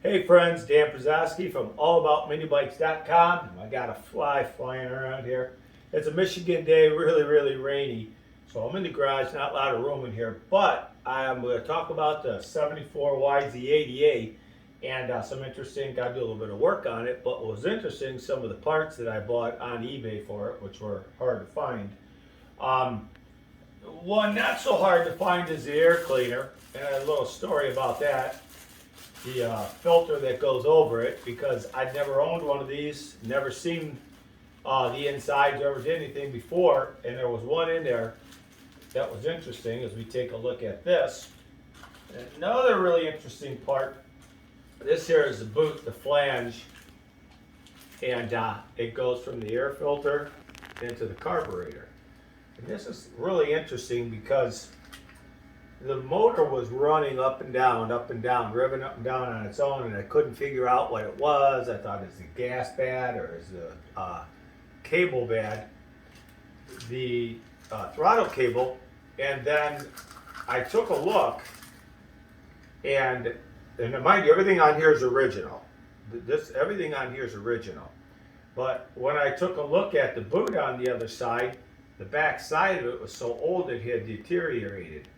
Hey friends, Dan Przowski from allaboutminibikes.com. I got a fly flying around here. It's a Michigan day, really rainy. So I'm in the garage, not a lot of room in here, but I'm going to talk about the 74 YZ80 A and some interesting, got to do a little bit of work on it, but what was interesting, some of the parts that I bought on eBay for it, which were hard to find. One not so hard to find is the air cleaner, and a little story about that. The filter that goes over it, because I'd never owned one of these, never seen the insides, or ever did anything before, and there was one in there that was interesting as we take a look at this. Another really interesting part, this here is the boot, the flange, and it goes from the air filter into the carburetor. And this is really interesting because the motor was running up and down, revving up and down on its own, and I couldn't figure out what it was. I thought, is the gas bad or is the cable bad? The throttle cable, and then I took a look, and mind you, everything on here is original. Everything on here is original. But when I took a look at the boot on the other side, the back side of it was so old it had deteriorated.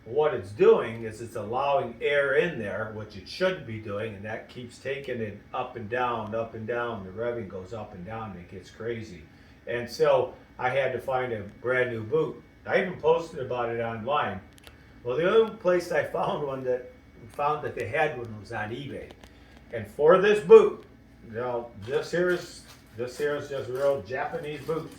What it's doing is it's allowing air in there, which it shouldn't be doing, and that keeps taking it up and down. The revving goes up and down, and it gets crazy. And so I had to find a brand new boot. I even posted about it online. Well, the other place I found that they had one was on eBay. And for this boot, this here is just real Japanese boot.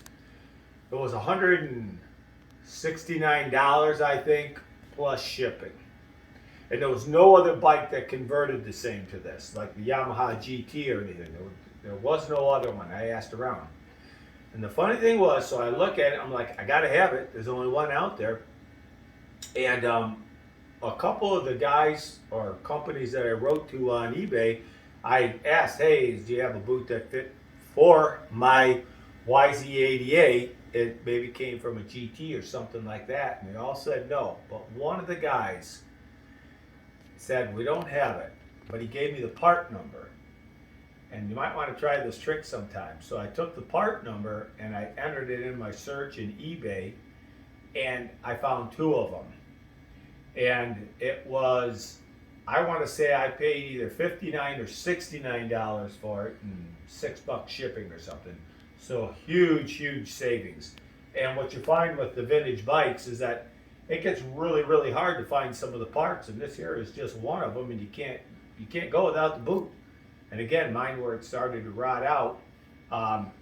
It was $169, I think, plus shipping. And there was no other bike that converted the same to this, like the Yamaha GT or anything. There was no other one. I asked around. And the funny thing was, so I look at it, I'm like, I gotta have it. There's only one out there. And a couple of the guys or companies that I wrote to on eBay, I asked, hey, do you have a boot that fit for my YZ80 A? It maybe came from a GT or something like that, and they all said no. But one of the guys said, we don't have it, but he gave me the part number. And you might want to try this trick sometime. So I took the part number and I entered it in my search in eBay, and I found two of them. And it was, I want to say I paid either $59 or $69 for it, and $6 shipping or something. So huge savings. And what you find with the vintage bikes is that it gets really hard to find some of the parts, and this here is just one of them, and you can't go without the boot. And again, mine, where it started to rot out,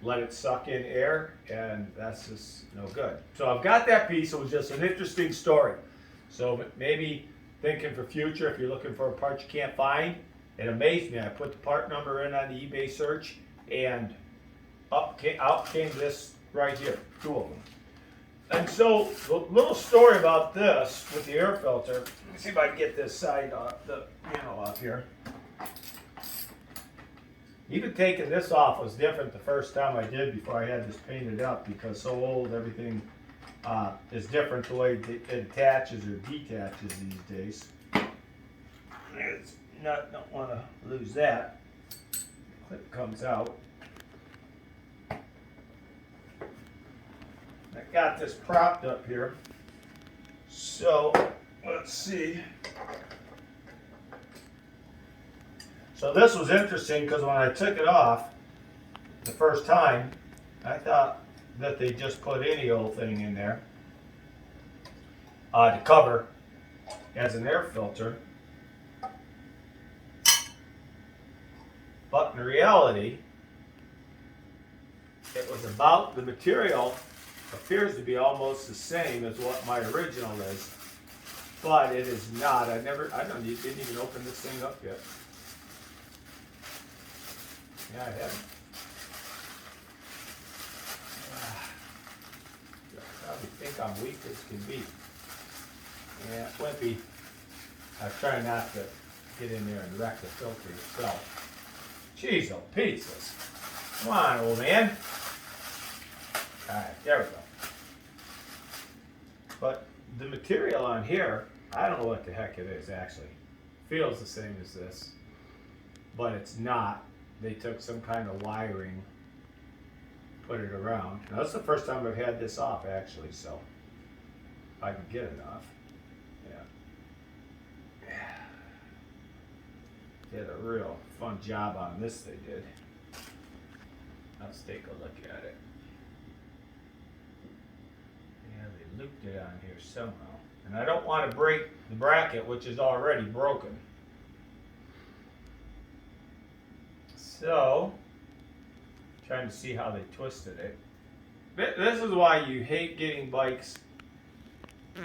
let it suck in air, and that's just no good. So I've got that piece. It was just an interesting story. So maybe thinking for future, if you're looking for a part you can't find, it amazed me. I put the part number in on the eBay search, and out came this right here, two of them. And so the little story about this with the air filter, let me see if I can get this side off, the panel off here. Even taking this off was different the first time I did before I had this painted up, because so old, everything is different the way it attaches or detaches these days. Don't want to lose that. Clip comes out. I got this propped up here, so let's see. So this was interesting because when I took it off the first time, I thought that they just put any old thing in there to cover as an air filter. But in reality, it was about, the material appears to be almost the same as what my original is, but it is not. You didn't even open this thing up yet. Yeah, I haven't. You probably think I'm weak as can be. Yeah, Wimpy, I try not to get in there and wreck the filter itself. Jeez, oh, pieces. Come on, old man. Alright, there we go. But the material on here, I don't know what the heck it is actually. Feels the same as this. but it's not. They took some kind of wiring, put it around. Now that's the first time I've had this off actually, so if I can get it off. Yeah. Did a real fun job on this, they did. Let's take a look at it. Yeah, they looped it on here somehow. And I don't want to break the bracket, which is already broken. So, trying to see how they twisted it. This is why you hate getting bikes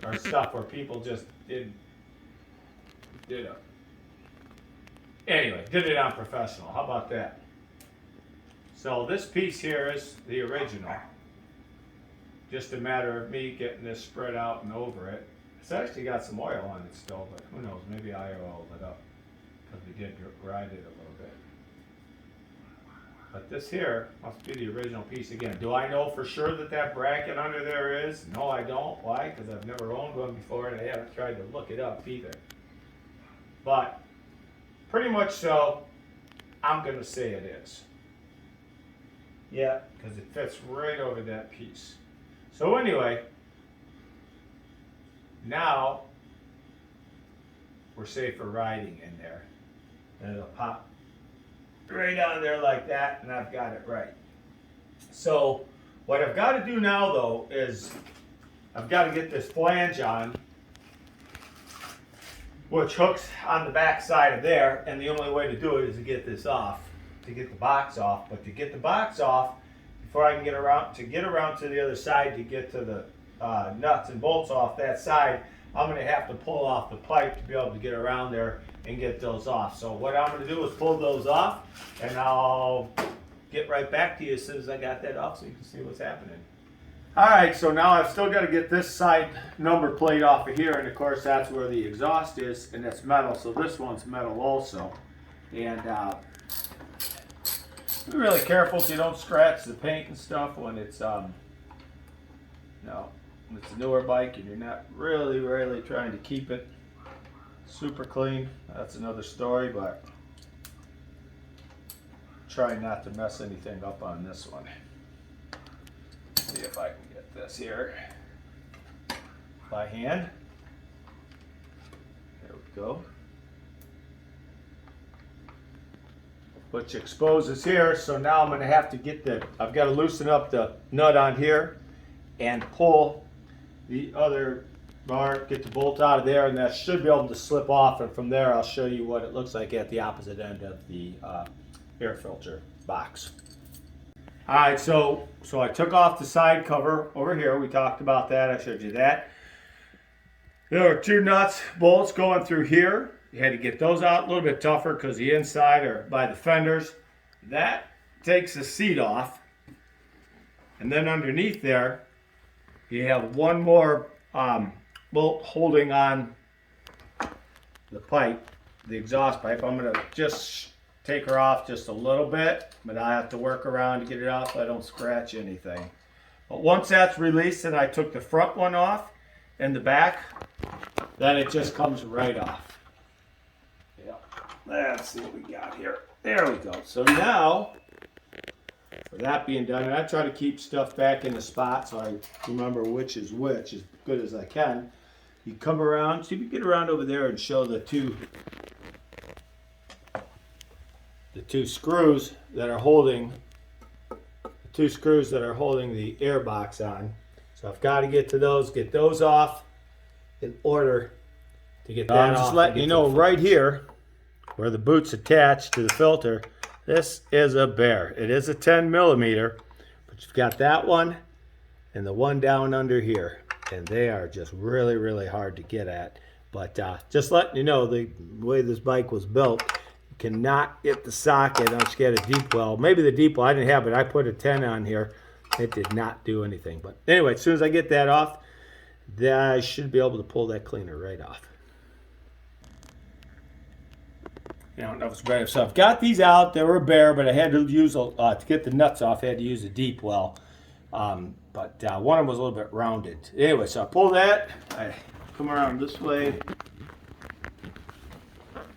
or stuff where people just did it. Anyway, did it on professional. How about that? So this piece here is the original. Just a matter of me getting this spread out and over it. It's actually got some oil on it still, but who knows? Maybe I oiled it up because we did ride it a little bit. But this here must be the original piece again. Do I know for sure that that bracket under there is? No, I don't. Why? Because I've never owned one before and I haven't tried to look it up either. But pretty much so, I'm going to say it is. Yeah, because it fits right over that piece. So anyway, now we're safe for riding in there. And it'll pop right on there like that, and I've got it right. So what I've got to do now though is I've got to get this flange on, which hooks on the back side of there, and the only way to do it is to get this off, to get the box off. But to get the box off, before I can get around to the other side to get to the nuts and bolts off that side, I'm going to have to pull off the pipe to be able to get around there and get those off. So what I'm going to do is pull those off, and I'll get right back to you as soon as I got that off so you can see what's happening. Alright, so now I've still got to get this side number plate off of here, and of course that's where the exhaust is, and it's metal, so this one's metal also. And be really careful so you don't scratch the paint and stuff when it's when it's a newer bike and you're not really trying to keep it super clean. That's another story, but try not to mess anything up on this one. See if I can get this here by hand. There we go. Which exposes here, so now I'm going to have to get I've got to loosen up the nut on here and pull the other bar, get the bolt out of there, and that should be able to slip off, and from there I'll show you what it looks like at the opposite end of the air filter box. Alright, so I took off the side cover over here. We talked about that. I showed you that. There are two nuts, bolts going through here. You had to get those out, a little bit tougher because the inside are by the fenders. That takes the seat off. And then underneath there, you have one more bolt holding on the pipe, the exhaust pipe. I'm going to just take her off just a little bit, but I have to work around to get it off so I don't scratch anything. But once that's released, and I took the front one off and the back, then it just comes right off. Let's see what we got here. There we go. So now, for that being done, and I try to keep stuff back in the spot so I remember which is which as good as I can. You come around, see if you get around over there and show the two screws that are holding the air box on. So I've got to get to those, get those off in order to get that off. I'm just letting you know right here, where the boot's attached to the filter, this is a bear. It is a 10 millimeter, but you've got that one and the one down under here, and they are just really hard to get at. But just letting you know, the way this bike was built, you cannot hit the socket unless you get a deep well. Maybe the deep well, I didn't have it. I put a 10 on here. It did not do anything. But anyway, as soon as I get that off, I should be able to pull that cleaner right off. I don't know if it's better. So I've got these out. They were bare, but I had to use to get the nuts off. I had to use a deep well, but one of them was a little bit rounded. Anyway, so I pull that. I come around this way,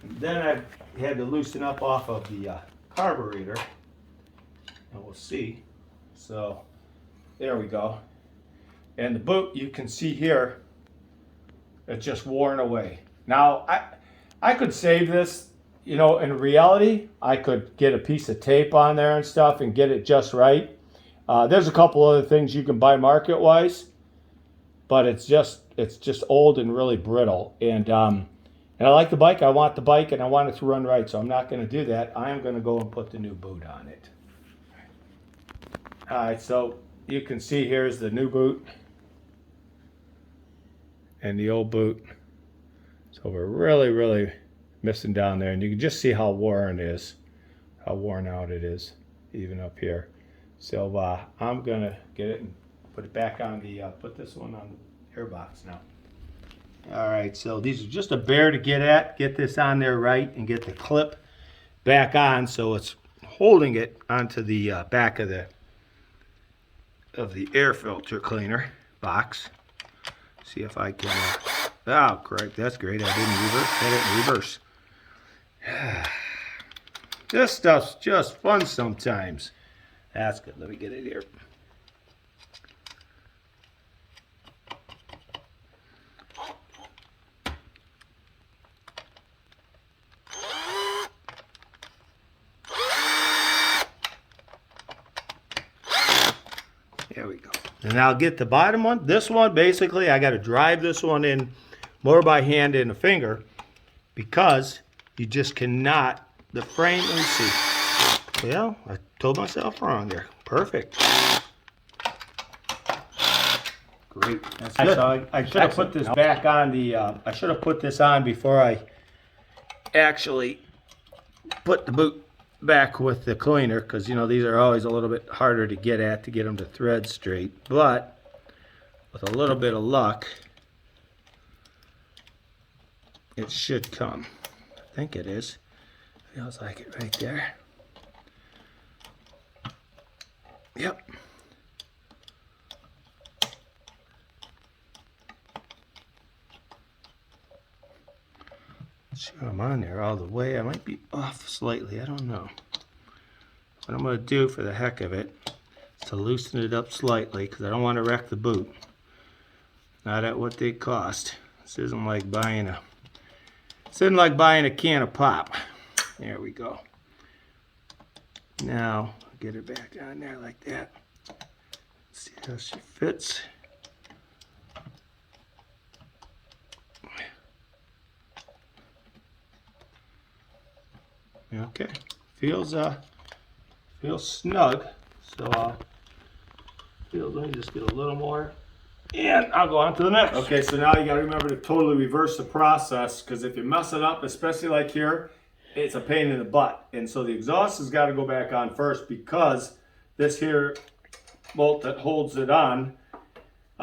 and then I had to loosen up off of the carburetor, and we'll see. So there we go. And the boot, you can see here, it's just worn away. Now I could save this, you know, in reality I could get a piece of tape on there and stuff and get it just right. There's a couple other things you can buy market wise, but it's just old and really brittle. And I like the bike, I want the bike, and I want it to run right, so I'm not going to do that. I am going to go and put the new boot on it. Alright, so you can see here's the new boot and the old boot. So we're really missing down there, and you can just see how worn it is, how worn out it is, even up here. So I'm going to get it and put it back on the, put this one on the airbox now. Alright, so these are just a bear to get at. Get this on there right and get the clip back on so it's holding it onto the back of the air filter cleaner box. See if I can, oh correct, that's great, I didn't reverse. This stuff's just fun sometimes. That's good, let me get it here. There we go. And I'll get the bottom one. This one, basically, I got to drive this one in more by hand and a finger because you just cannot, the frame, let me see. Well, I told myself wrong there. Perfect. Great. That's good. I should have put this back on the, I should have put this on before I actually put the boot back with the cleaner, because you know these are always a little bit harder to get at, to get them to thread straight, but with a little bit of luck it should come. I think it is. Feels like it right there. Yep. Sure, I'm on there all the way. I might be off slightly, I don't know. What I'm going to do for the heck of it is to loosen it up slightly because I don't want to wreck the boot. Not at what they cost. This isn't like buying a can of pop. There we go. Now I'll get her back on there like that. See how she fits. Okay, feels snug. So let me just get a little more, and I'll go on to the next. Okay, so now you got to remember to totally reverse the process, because if you mess it up, especially like here, it's a pain in the butt. And so the exhaust has got to go back on first, because this here bolt that holds it on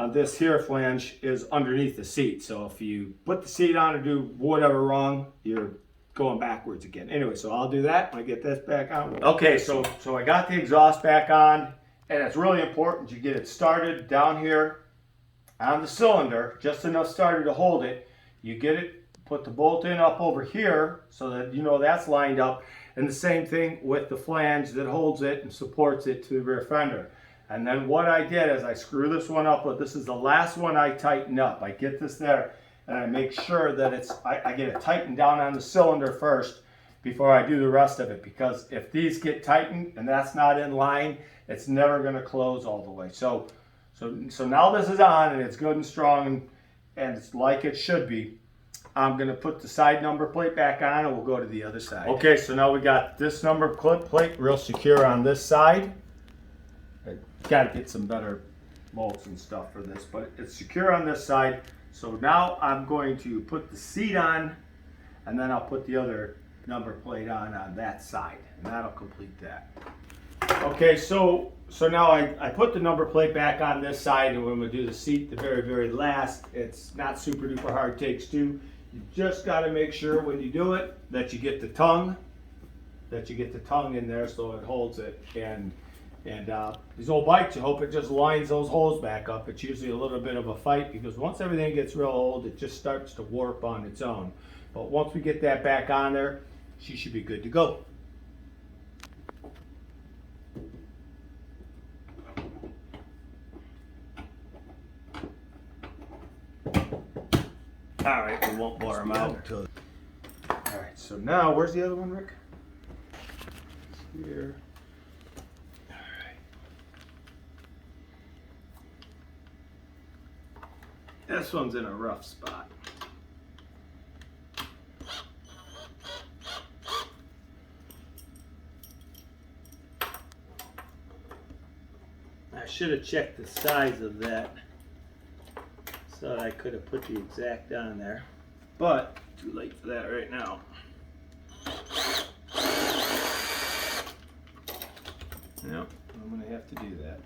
this here flange is underneath the seat. So if you put the seat on or do whatever wrong, you're going backwards again. Anyway, so I'll do that when I get this back on. Okay, so I got the exhaust back on, and it's really important you get it started down here on the cylinder, just enough starter to hold it. You get it, put the bolt in up over here so that you know that's lined up, and the same thing with the flange that holds it and supports it to the rear fender. And then what I did is I screw this one up, but this is the last one I tighten up. I get this there, and I make sure that I get it tightened down on the cylinder first before I do the rest of it, because if these get tightened and that's not in line, it's never going to close all the way. So now this is on and it's good and strong and it's like it should be. I'm going to put the side number plate back on and we'll go to the other side. Okay, so now we got this number plate real secure on this side. I got to get some better bolts and stuff for this, but it's secure on this side. So now I'm going to put the seat on, and then I'll put the other number plate on that side, and that'll complete that. Okay, so now I put the number plate back on this side, and when we do the seat, the very last, it's not super duper hard, takes two. You just got to make sure when you do it that you get the tongue in there so it holds it. And these old bikes, you hope it just lines those holes back up. It's usually a little bit of a fight, because once everything gets real old, it just starts to warp on its own. But once we get that back on there, she should be good to go. All right, we won't bore them out. All right, so now where's the other one, Rick? Here. All right. This one's in a rough spot. I should have checked the size of that so that I could have put the exact on there, but too late for that right now. Yep, I'm gonna have to do that.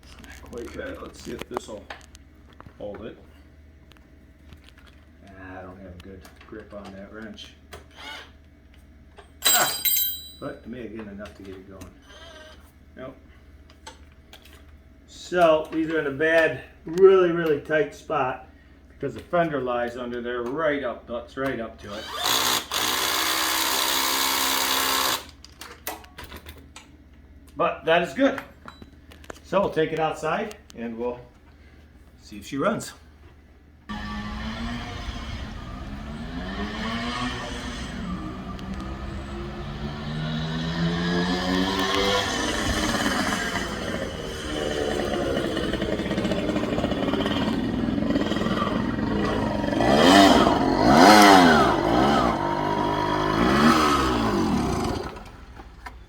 It's not quite bad. Let's see if this will hold it. I don't have a good grip on that wrench. But it may have been enough to get it going. Nope. So these are in a bad, really, really tight spot because the fender lies under there right up, that's right up to it. But that is good. So we'll take it outside and we'll see if she runs.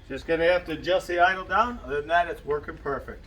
Just gonna have to adjust the idle down. Other than that, it's working perfect.